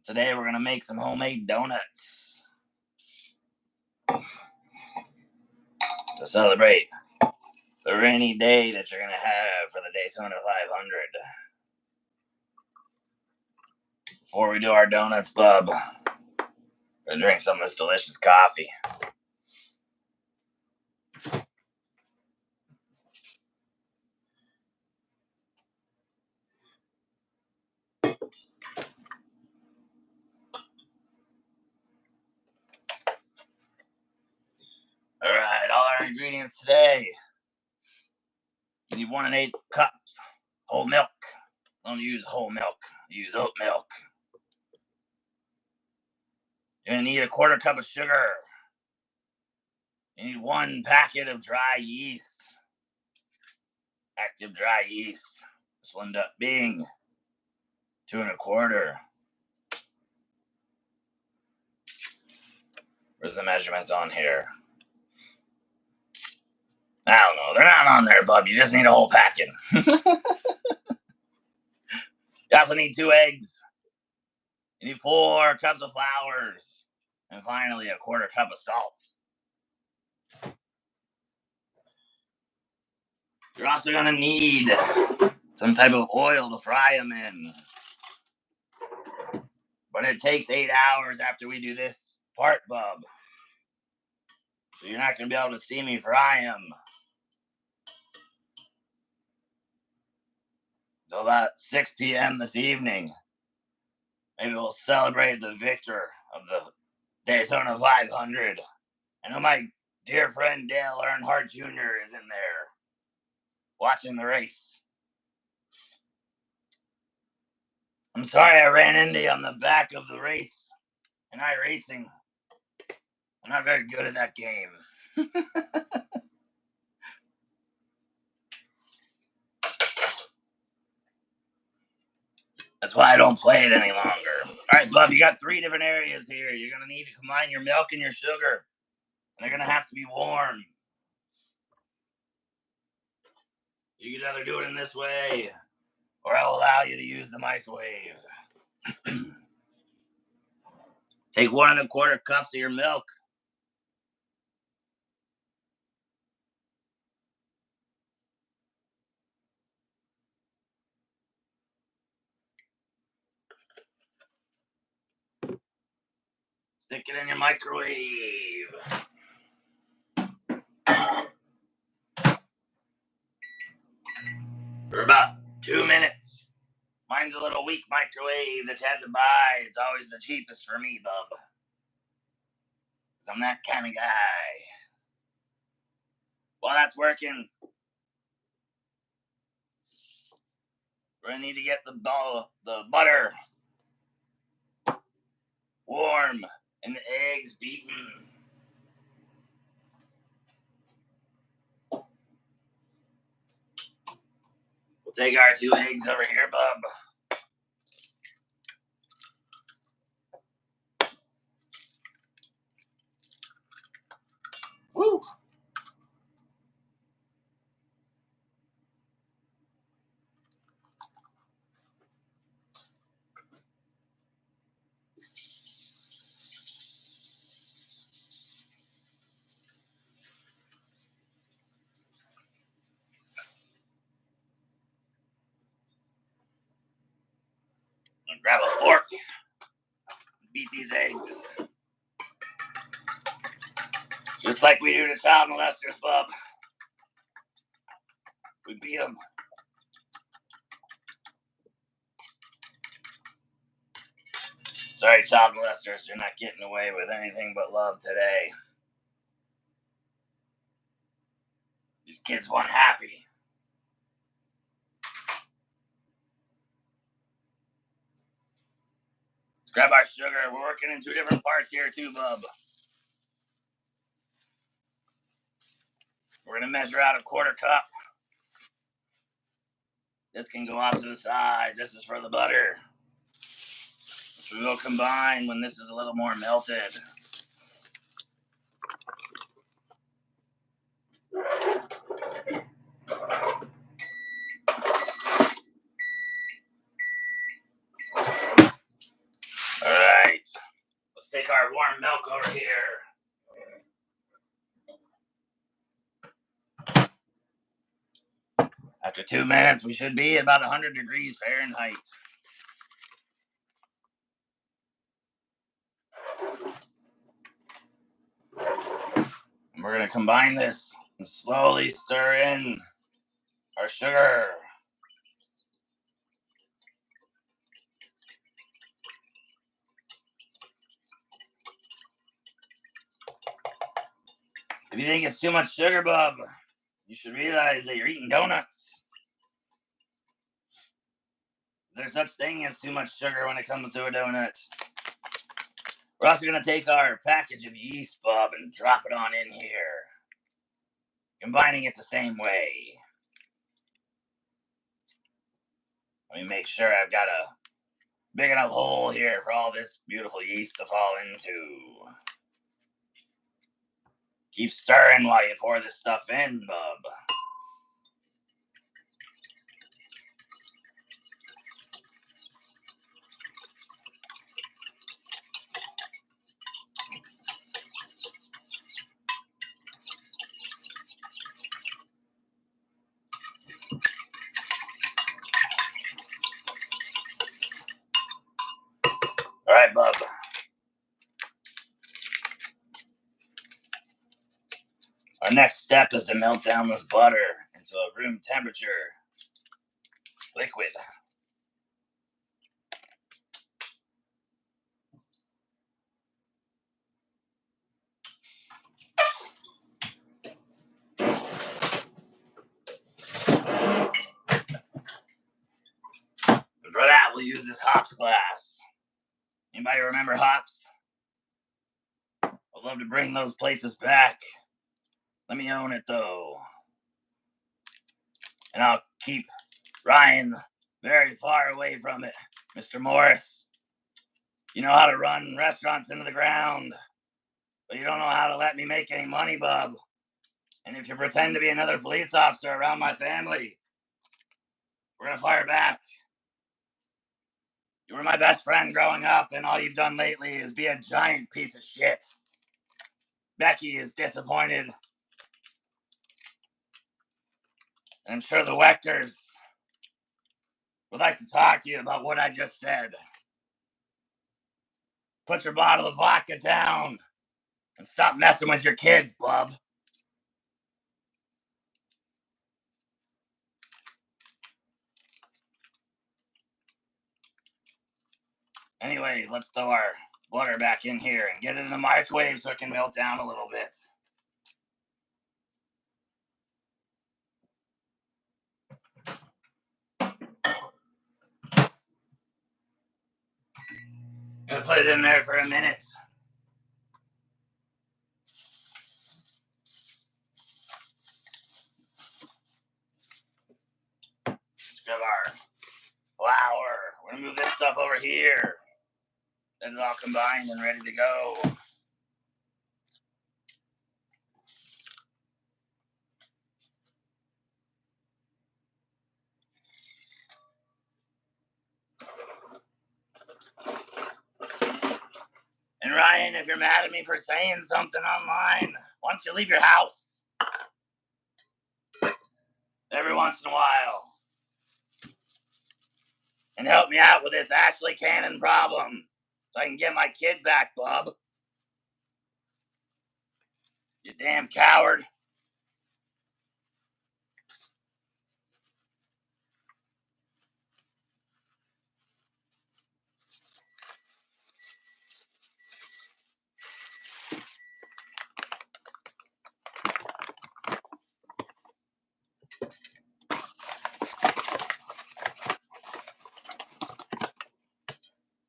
Today we're going to make some homemade donuts to celebrate the rainy day that you're going to have for the Daytona 500. Before we do our donuts, bub, we're going to drink some of this delicious coffee. Alright, all our ingredients today. You need 1 1/8 cups whole milk. Don't use whole milk, use oat milk. You're going to need a 1/4 cup of sugar. You need 1 packet of dry yeast. Active dry yeast. This will end up being 2 1/4. Where's the measurements on here? I don't know. They're not on there, bub. You just need a whole packet. You also need 2 eggs. You need 4 cups of flours. And finally, a 1/4 cup of salt. You're also going to need some type of oil to fry them in. But it takes 8 hours after we do this part, bub. So you're not going to be able to see me fry them until about 6 p.m. this evening. Maybe we'll celebrate the victor of the Daytona 500. I know my dear friend Dale Earnhardt Jr. is in there watching the race. I'm sorry I ran into you on the back of the race in iRacing. I'm not very good at that game. That's why I don't play it any longer. All right, bub, you got 3 different areas here. You're going to need to combine your milk and your sugar. And they're going to have to be warm. You can either do it in this way, or I'll allow you to use the microwave. Take 1 1/4 cups of your milk. Stick it in your microwave. For about 2 minutes. Mine's a little weak microwave that you had to buy. It's always the cheapest for me, bub. Because I'm that kind of guy. While that's working, we're going to need to get the butter warm and the eggs beaten. We'll take our 2 eggs over here, bub. Woo! Grab a fork. Beat these eggs. Just like we do to child molesters, bub. We beat them. Sorry, child molesters, you're not getting away with anything but love today. These kids want happy. Let's grab our sugar. We're working in 2 different parts here too, bub. We're going to measure out a 1/4 cup. This can go off to the side. This is for the butter, which we will combine when this is a little more melted. All our warm milk over here. After 2 minutes, we should be at about 100 degrees Fahrenheit. And we're going to combine this and slowly stir in our sugar. If you think it's too much sugar, bub, you should realize that you're eating donuts. There's such thing as too much sugar when it comes to a donut. We're also going to take our package of yeast, bub, and drop it on in here. Combining it the same way. Let me make sure I've got a big enough hole here for all this beautiful yeast to fall into. Keep stirring while you pour this stuff in, bub. All right, bub. Our next step is to melt down this butter into a room temperature liquid. And for that, we'll use this hops glass. Anybody remember hops? I'd love to bring those places back. Let me own it, though. And I'll keep Ryan very far away from it. Mr. Morris, you know how to run restaurants into the ground, but you don't know how to let me make any money, bub. And if you pretend to be another police officer around my family, we're going to fire back. You were my best friend growing up, and all you've done lately is be a giant piece of shit. Becky is disappointed. And I'm sure the Wechters would like to talk to you about what I just said. Put your bottle of vodka down and stop messing with your kids, bub. Anyways, let's throw our butter back in here and get it in the microwave so it can melt down a little bit. Gonna put it in there for a minute. Let's grab our flour. We're gonna move this stuff over here. Then it's all combined and ready to go. And Ryan, if you're mad at me for saying something online, why don't you leave your house? Every once in a while. And help me out with this Ashley Cannon problem so I can get my kid back, bub. You damn coward.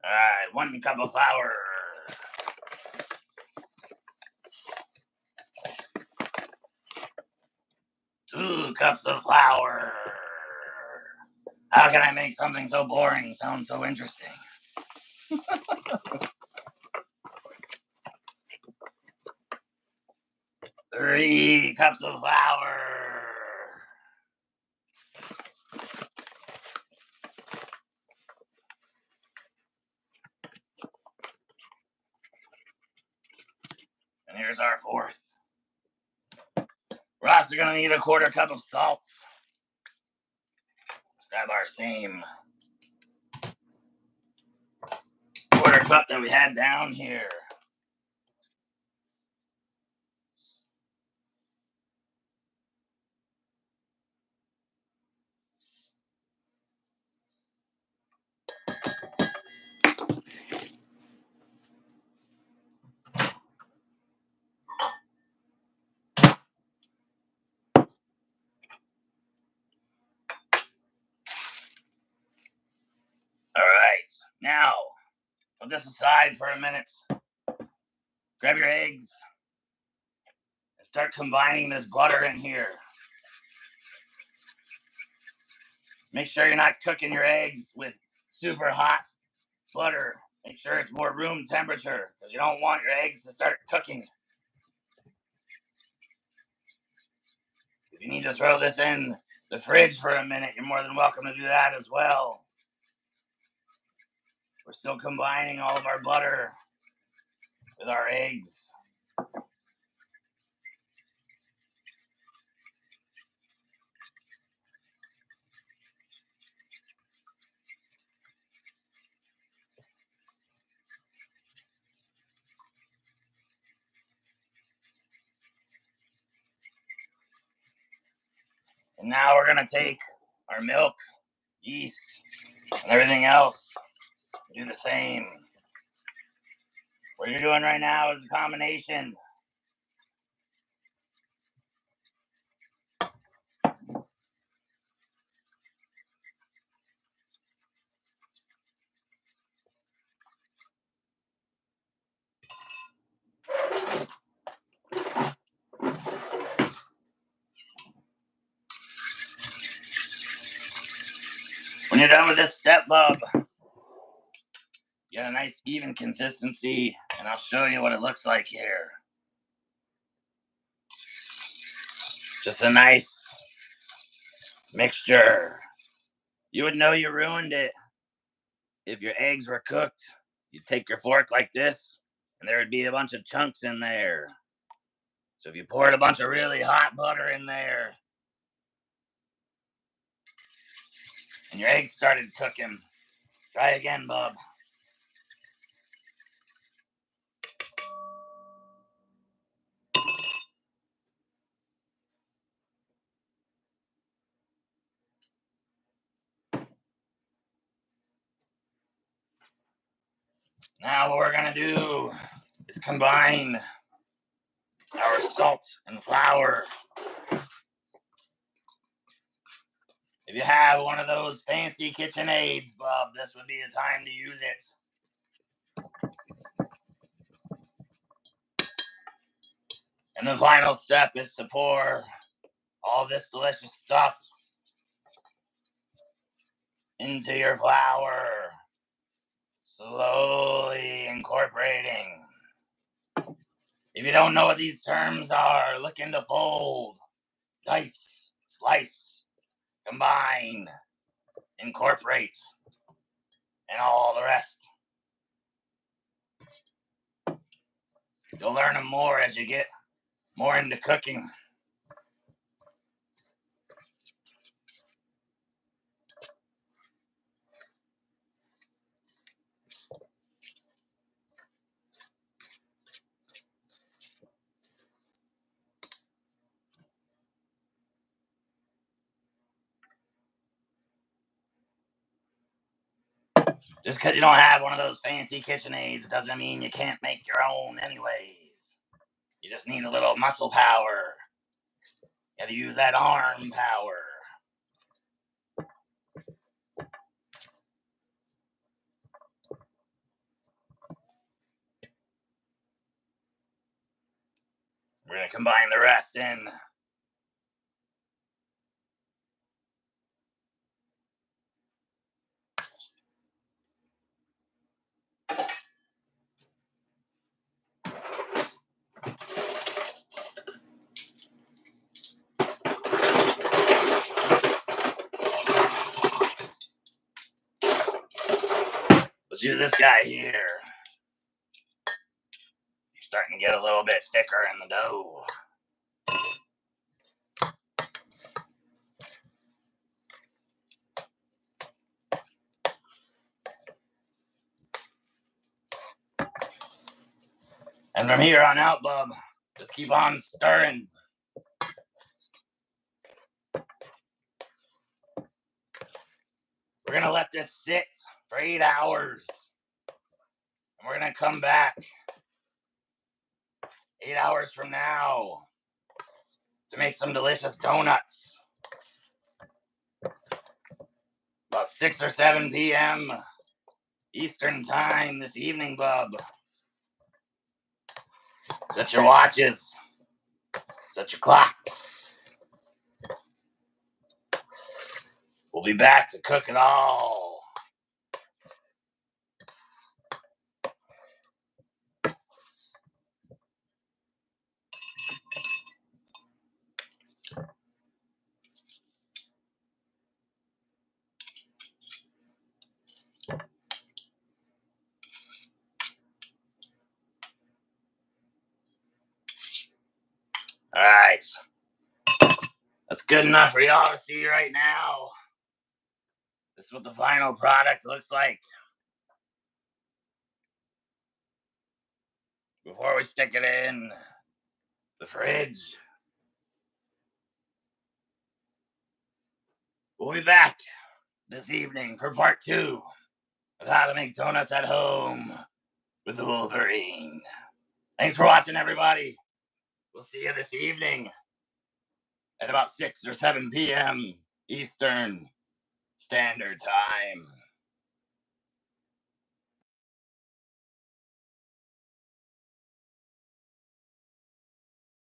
Alright, 1 cup of flour. 2 cups of flour. How can I make something so boring sound so interesting? 3 cups of flour. Here's our fourth. We're also going to need a 1/4 cup of salt. Let's grab our same 1/4 cup that we had down here. All right, now put this aside for a minute. Grab your eggs and start combining this butter in here. Make sure you're not cooking your eggs with super hot butter. Make sure it's more room temperature because you don't want your eggs to start cooking. If you need to throw this in the fridge for a minute, you're more than welcome to do that as well. We're still combining all of our butter with our eggs. And now we're going to take our milk, yeast, and everything else. Do the same. What you're doing right now is a combination. When you're done with this step, bub, you got a nice even consistency, and I'll show you what it looks like here. Just a nice mixture. You would know you ruined it if your eggs were cooked. You'd take your fork like this, and there would be a bunch of chunks in there. So if you poured a bunch of really hot butter in there, and your eggs started cooking, try again, bub. Now what we're gonna do is combine our salt and flour. If you have one of those fancy KitchenAids, bub, this would be the time to use it. And the final step is to pour all this delicious stuff into your flour, slowly incorporating. If you don't know what these terms are, look into fold, dice, slice, combine, incorporate, and all the rest. You'll learn them more as you get more into cooking. Just because you don't have one of those fancy KitchenAids doesn't mean you can't make your own anyways. You just need a little muscle power. You gotta use that arm power. We're gonna combine the rest in. Let's use this guy here. starting to get a little bit thicker in the dough. And from here on out, bub, just keep on stirring. We're going to let this sit for 8 hours. And we're going to come back 8 hours from now to make some delicious donuts. About 6 or 7 p.m. Eastern time this evening, bub. Set your watches. Set your clocks. We'll be back to cook it all. All right. That's good enough for y'all to see right now. This is what the final product looks like. Before we stick it in the fridge. We'll be back this evening for part 2 of how to make donuts at home with the Wolverine. Thanks for watching, everybody. We'll see you this evening at about 6 or 7 p.m. Eastern Standard Time.